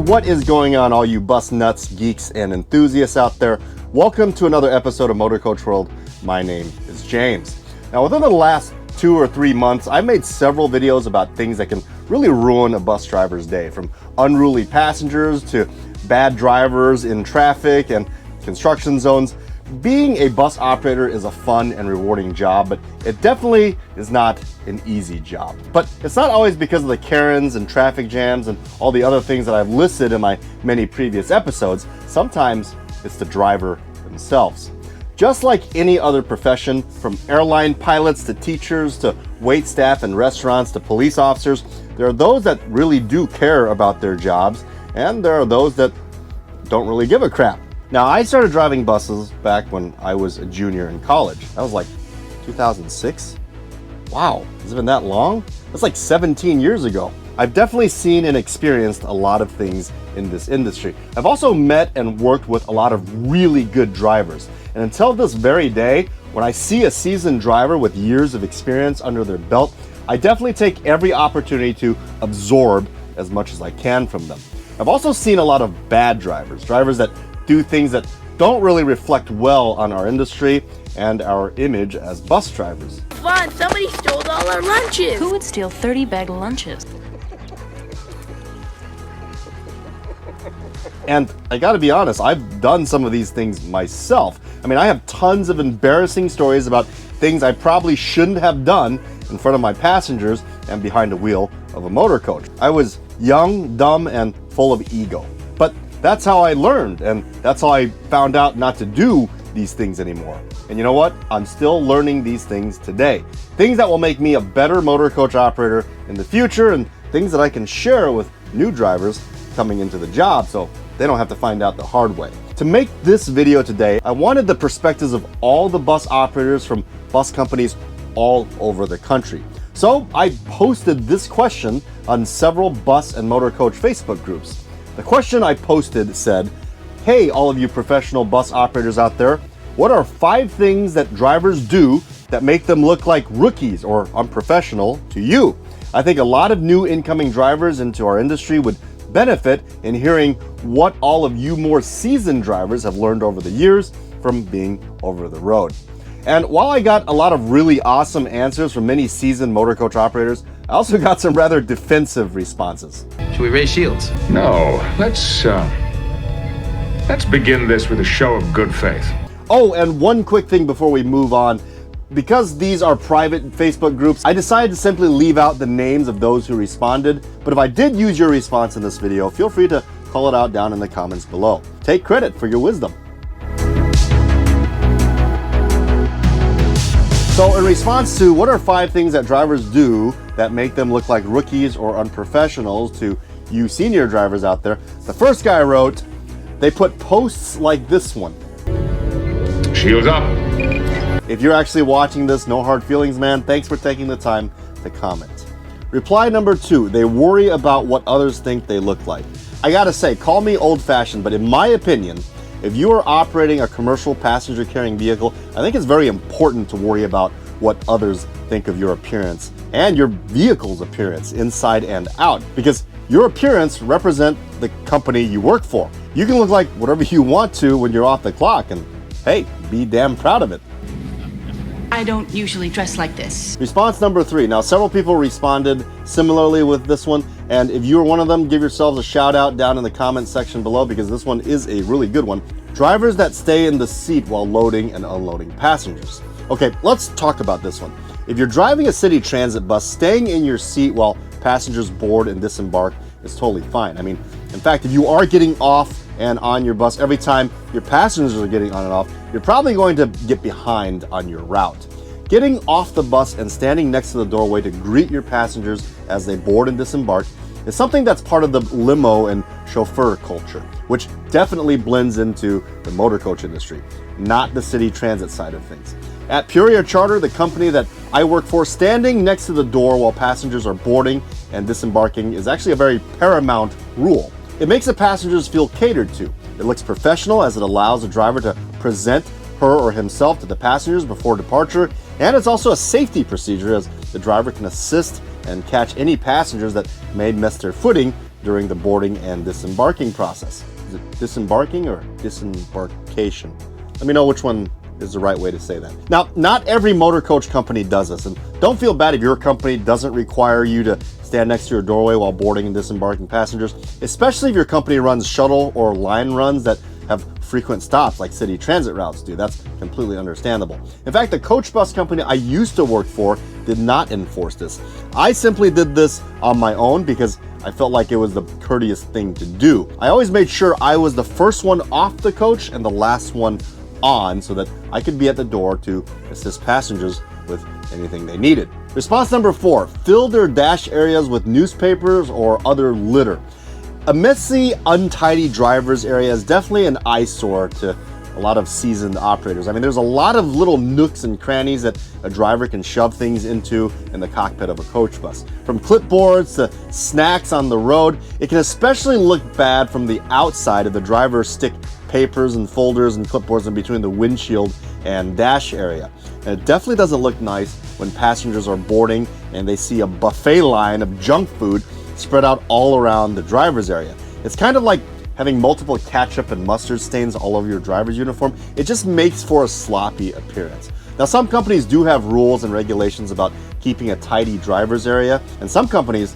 What is going on, all you bus nuts, geeks, and enthusiasts out there? Welcome to another episode of Motorcoach World. My name is James. Now, within the last 2 or 3 months, I've made several videos about things that can really ruin a bus driver's day, from unruly passengers to bad drivers in traffic and construction zones. Being a bus operator is a fun and rewarding job, but it definitely is not an easy job. But it's not always because of the Karens and traffic jams and all the other things that I've listed in my many previous episodes. Sometimes it's the driver themselves. Just like any other profession, from airline pilots to teachers to wait staff in restaurants to police officers, there are those that really do care about their jobs, and there are those that don't really give a crap. Now, I started driving buses back when I was a junior in college. That was like 2006. Wow, has it been that long? That's like 17 years ago. I've definitely seen and experienced a lot of things in this industry. I've also met and worked with a lot of really good drivers. And until this very day, when I see a seasoned driver with years of experience under their belt, I definitely take every opportunity to absorb as much as I can from them. I've also seen a lot of bad drivers that do things that don't really reflect well on our industry and our image as bus drivers. Fun, somebody stole all our lunches. Who would steal 30 bag lunches? And I gotta be honest, I've done some of these things myself. I mean, I have tons of embarrassing stories about things I probably shouldn't have done in front of my passengers and behind the wheel of a motor coach. I was young, dumb, and full of ego. But that's how I learned, and that's how I found out not to do these things anymore. And you know what? I'm still learning these things today. Things that will make me a better motor coach operator in the future, and things that I can share with new drivers coming into the job so they don't have to find out the hard way. To make this video today, I wanted the perspectives of all the bus operators from bus companies all over the country. So I posted this question on several Bus and Motorcoach Facebook groups. The question I posted said, "Hey, all of you professional bus operators out there, what are 5 things that drivers do that make them look like rookies or unprofessional to you?" I think a lot of new incoming drivers into our industry would benefit in hearing what all of you more seasoned drivers have learned over the years from being over the road. And while I got a lot of really awesome answers from many seasoned motor coach operators, I also got some rather defensive responses. Should we raise shields? No, let's begin this with a show of good faith. Oh, and one quick thing before we move on. Because these are private Facebook groups, I decided to simply leave out the names of those who responded. But if I did use your response in this video, feel free to call it out down in the comments below. Take credit for your wisdom. So in response to what are 5 things that drivers do that make them look like rookies or unprofessionals to you senior drivers out there, the first guy wrote, they put posts like this one. Shields up. If you're actually watching this, no hard feelings, man. Thanks for taking the time to comment. Reply number 2, they worry about what others think they look like. I gotta say, call me old-fashioned, but in my opinion, if you are operating a commercial passenger carrying vehicle, I think it's very important to worry about what others think of your appearance and your vehicle's appearance inside and out, because your appearance represents the company you work for. You can look like whatever you want to when you're off the clock, and hey, be damn proud of it. I don't usually dress like this. Response number 3. Now, several people responded similarly with this one, and if you are one of them, give yourselves a shout out down in the comment section below, because this one is a really good one. Drivers that stay in the seat while loading and unloading passengers. Okay, let's talk about this one. If you're driving a city transit bus, staying in your seat while passengers board and disembark is totally fine. I mean, in fact, if you are getting off and on your bus every time your passengers are getting on and off, you're probably going to get behind on your route. Getting off the bus and standing next to the doorway to greet your passengers as they board and disembark is something that's part of the limo and chauffeur culture, which definitely blends into the motor coach industry, not the city transit side of things. At Peoria Charter, the company that I work for, standing next to the door while passengers are boarding and disembarking is actually a very paramount rule. It makes the passengers feel catered to. It looks professional as it allows the driver to present her or himself to the passengers before departure, and it's also a safety procedure as the driver can assist and catch any passengers that may miss their footing during the boarding and disembarking process. Is it disembarking or disembarkation? Let me know which one is the right way to say that. Now, not every motor coach company does this, and don't feel bad if your company doesn't require you to stand next to your doorway while boarding and disembarking passengers, especially if your company runs shuttle or line runs that have frequent stops like city transit routes do. That's completely understandable. In fact, the coach bus company I used to work for did not enforce this. I simply did this on my own because I felt like it was the courteous thing to do. I always made sure I was the first one off the coach and the last one on so that I could be at the door to assist passengers with anything they needed. Response number 4, fill their dash areas with newspapers or other litter. A messy, untidy driver's area is definitely an eyesore to a lot of seasoned operators. I mean, there's a lot of little nooks and crannies that a driver can shove things into in the cockpit of a coach bus. From clipboards to snacks on the road, it can especially look bad from the outside if the driver stick papers and folders and clipboards in between the windshield and dash area. And it definitely doesn't look nice when passengers are boarding and they see a buffet line of junk food spread out all around the driver's area. It's kind of like having multiple ketchup and mustard stains all over your driver's uniform. It just makes for a sloppy appearance. Now, some companies do have rules and regulations about keeping a tidy driver's area, and some companies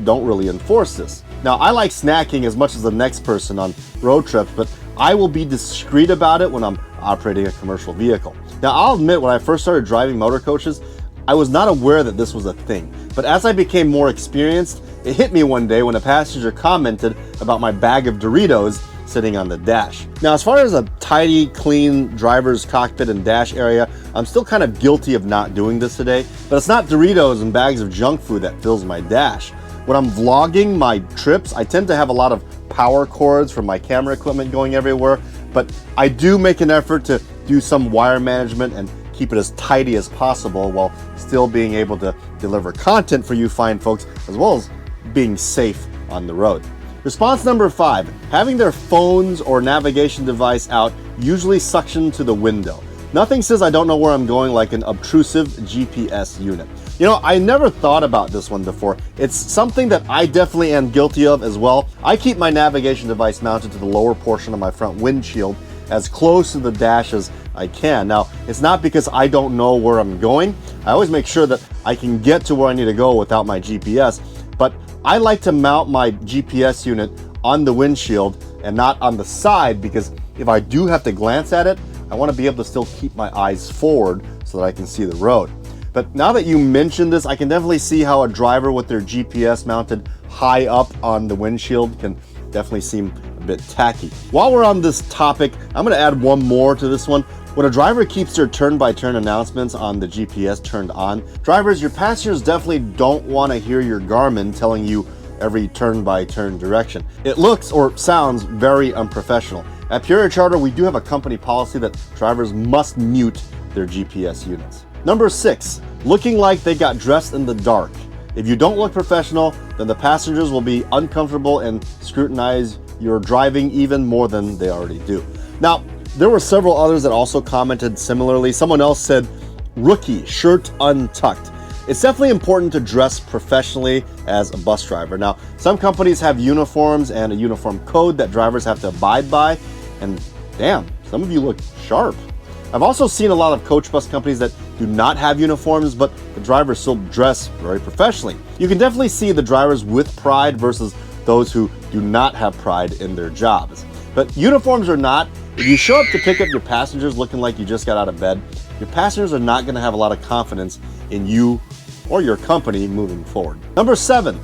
don't really enforce this. Now, I like snacking as much as the next person on road trips, but I will be discreet about it when I'm operating a commercial vehicle. Now, I'll admit, when I first started driving motor coaches, I was not aware that this was a thing. But as I became more experienced, it hit me one day when a passenger commented about my bag of Doritos sitting on the dash. Now, as far as a tidy, clean driver's cockpit and dash area, I'm still kind of guilty of not doing this today, but it's not Doritos and bags of junk food that fills my dash. When I'm vlogging my trips, I tend to have a lot of power cords from my camera equipment going everywhere, but I do make an effort to do some wire management and keep it as tidy as possible while still being able to deliver content for you fine folks, as well as being safe on the road. Response number 5, having their phones or navigation device out, usually suctioned to the window. Nothing says I don't know where I'm going like an obtrusive GPS unit. You know, I never thought about this one before. It's something that I definitely am guilty of as well. I keep my navigation device mounted to the lower portion of my front windshield as close to the dash as I can. Now, it's not because I don't know where I'm going. I always make sure that I can get to where I need to go without my GPS, but I like to mount my GPS unit on the windshield and not on the side, because if I do have to glance at it, I want to be able to still keep my eyes forward so that I can see the road. But now that you mentioned this, I can definitely see how a driver with their GPS mounted high up on the windshield can definitely seem a bit tacky. While we're on this topic, I'm going to add one more to this one. When a driver keeps their turn-by-turn announcements on the GPS turned on, drivers, your passengers definitely don't want to hear your Garmin telling you every turn-by-turn direction. It looks or sounds very unprofessional. At Pure Charter, we do have a company policy that drivers must mute their GPS units. Number 6, looking like they got dressed in the dark. If you don't look professional, then the passengers will be uncomfortable and scrutinize your driving even more than they already do. Now, there were several others that also commented similarly. Someone else said, rookie, shirt untucked. It's definitely important to dress professionally as a bus driver. Now, some companies have uniforms and a uniform code that drivers have to abide by, and damn, some of you look sharp. I've also seen a lot of coach bus companies that do not have uniforms, but the drivers still dress very professionally. You can definitely see the drivers with pride versus those who do not have pride in their jobs. But uniforms or not, if you show up to pick up your passengers looking like you just got out of bed, your passengers are not going to have a lot of confidence in you or your company moving forward. Number 7,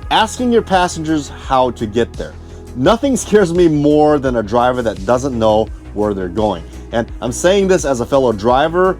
asking your passengers how to get there. Nothing scares me more than a driver that doesn't know where they're going. And I'm saying this as a fellow driver,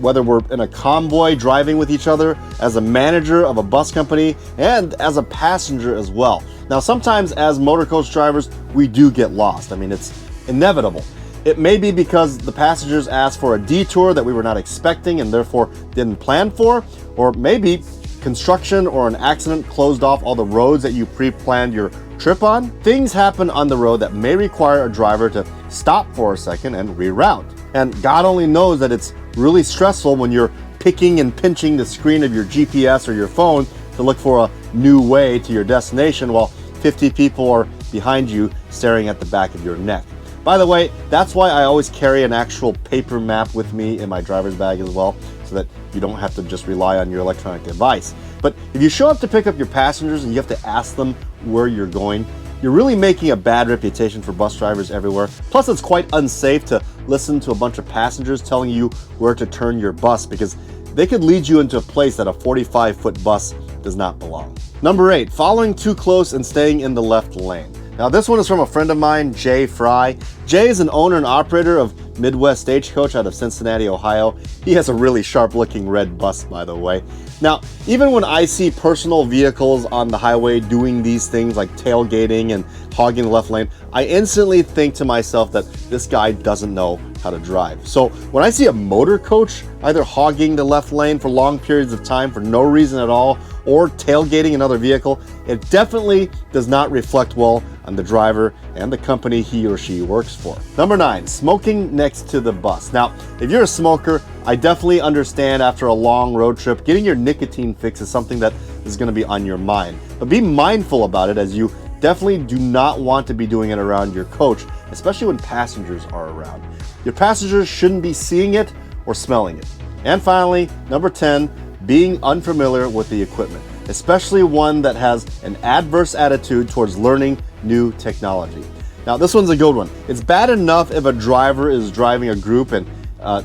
whether we're in a convoy driving with each other, as a manager of a bus company, and as a passenger as well. Now, sometimes as motor coach drivers, we do get lost. I mean, it's inevitable. It may be because the passengers asked for a detour that we were not expecting and therefore didn't plan for, or maybe construction or an accident closed off all the roads that you pre-planned your trip on. Things happen on the road that may require a driver to stop for a second and reroute. And God only knows that it's really stressful when you're picking and pinching the screen of your GPS or your phone to look for a new way to your destination while 50 people are behind you staring at the back of your neck. By the way, that's why I always carry an actual paper map with me in my driver's bag as well, so that you don't have to just rely on your electronic device. But if you show up to pick up your passengers and you have to ask them where you're going, you're really making a bad reputation for bus drivers everywhere. Plus, it's quite unsafe to listen to a bunch of passengers telling you where to turn your bus, because they could lead you into a place that a 45-foot bus does not belong. Number 8, following too close and staying in the left lane. Now this one is from a friend of mine, Jay Fry. Jay is an owner and operator of Midwest Stagecoach out of Cincinnati, Ohio. He has a really sharp looking red bus, by the way. Now, even when I see personal vehicles on the highway doing these things like tailgating and hogging the left lane, I instantly think to myself that this guy doesn't know how to drive. So when I see a motor coach either hogging the left lane for long periods of time for no reason at all, or tailgating another vehicle, it definitely does not reflect well on the driver and the company he or she works for. Number 9, smoking next to the bus. Now, if you're a smoker, I definitely understand after a long road trip, getting your nicotine fix is something that is going to be on your mind. But be mindful about it, as you definitely do not want to be doing it around your coach, especially when passengers are around. Your passengers shouldn't be seeing it or smelling it. And finally, number 10, being unfamiliar with the equipment, especially one that has an adverse attitude towards learning new technology. Now, this one's a good one. It's bad enough if a driver is driving a group and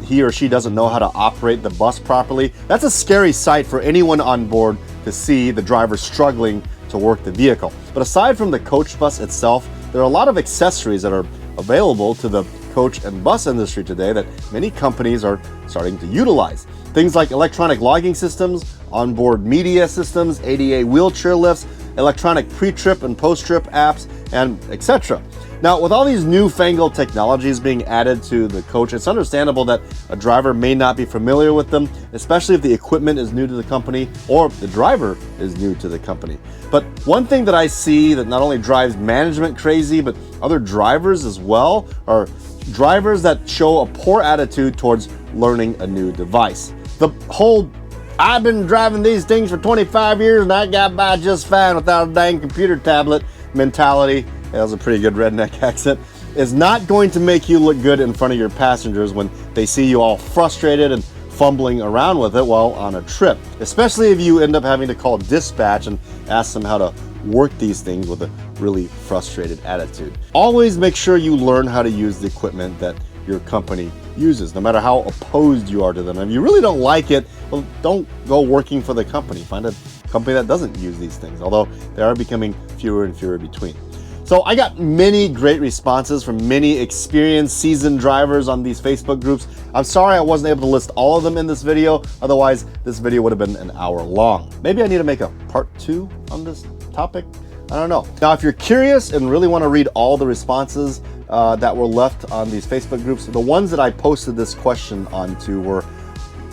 he or she doesn't know how to operate the bus properly. That's a scary sight for anyone on board to see the driver struggling to work the vehicle. But aside from the coach bus itself, there are a lot of accessories that are available to the coach and bus industry today that many companies are starting to utilize. Things like electronic logging systems, onboard media systems, ADA wheelchair lifts, electronic pre-trip and post-trip apps, and etc. Now, with all these newfangled technologies being added to the coach, it's understandable that a driver may not be familiar with them, especially if the equipment is new to the company or the driver is new to the company. But one thing that I see that not only drives management crazy, but other drivers as well, are drivers that show a poor attitude towards learning a new device. The whole "I've been driving these things for 25 years and I got by just fine without a dang computer tablet" mentality, that was a pretty good redneck accent, is not going to make you look good in front of your passengers when they see you all frustrated and fumbling around with it while on a trip, especially if you end up having to call dispatch and ask them how to work these things with a really frustrated attitude. Always make sure you learn how to use the equipment that your company uses, no matter how opposed you are to them. If you really don't like it, well, don't go working for the company. Find a company that doesn't use these things, although they are becoming fewer and fewer between. So I got many great responses from many experienced, seasoned drivers on these Facebook groups. I'm sorry I wasn't able to list all of them in this video. Otherwise, this video would have been an hour long. Maybe I need to make a part 2 on this topic. I don't know. Now, if you're curious and really want to read all the responses that were left on these Facebook groups, the ones that I posted this question onto were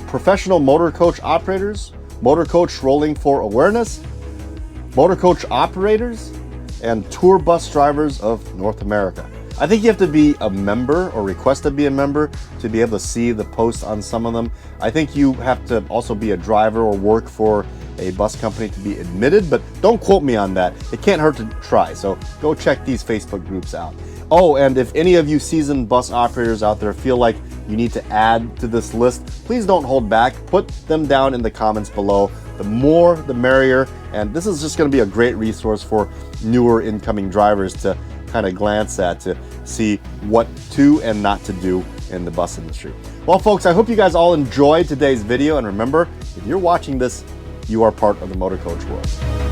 professional motor coach operators, motor coach rolling for awareness, motor coach operators, and tour bus drivers of North America. I think you have to be a member or request to be a member to be able to see the posts on some of them. I think you have to also be a driver or work for a bus company to be admitted, but don't quote me on that. It can't hurt to try, so go check these Facebook groups out. Oh, and if any of you seasoned bus operators out there feel like you need to add to this list, please don't hold back. Put them down in the comments below. The more, the merrier, and this is just going to be a great resource for newer incoming drivers to kind of glance at, to see what to and not to do in the bus industry. Well, folks, I hope you guys all enjoyed today's video, and remember, if you're watching this, you are part of the motor coach world.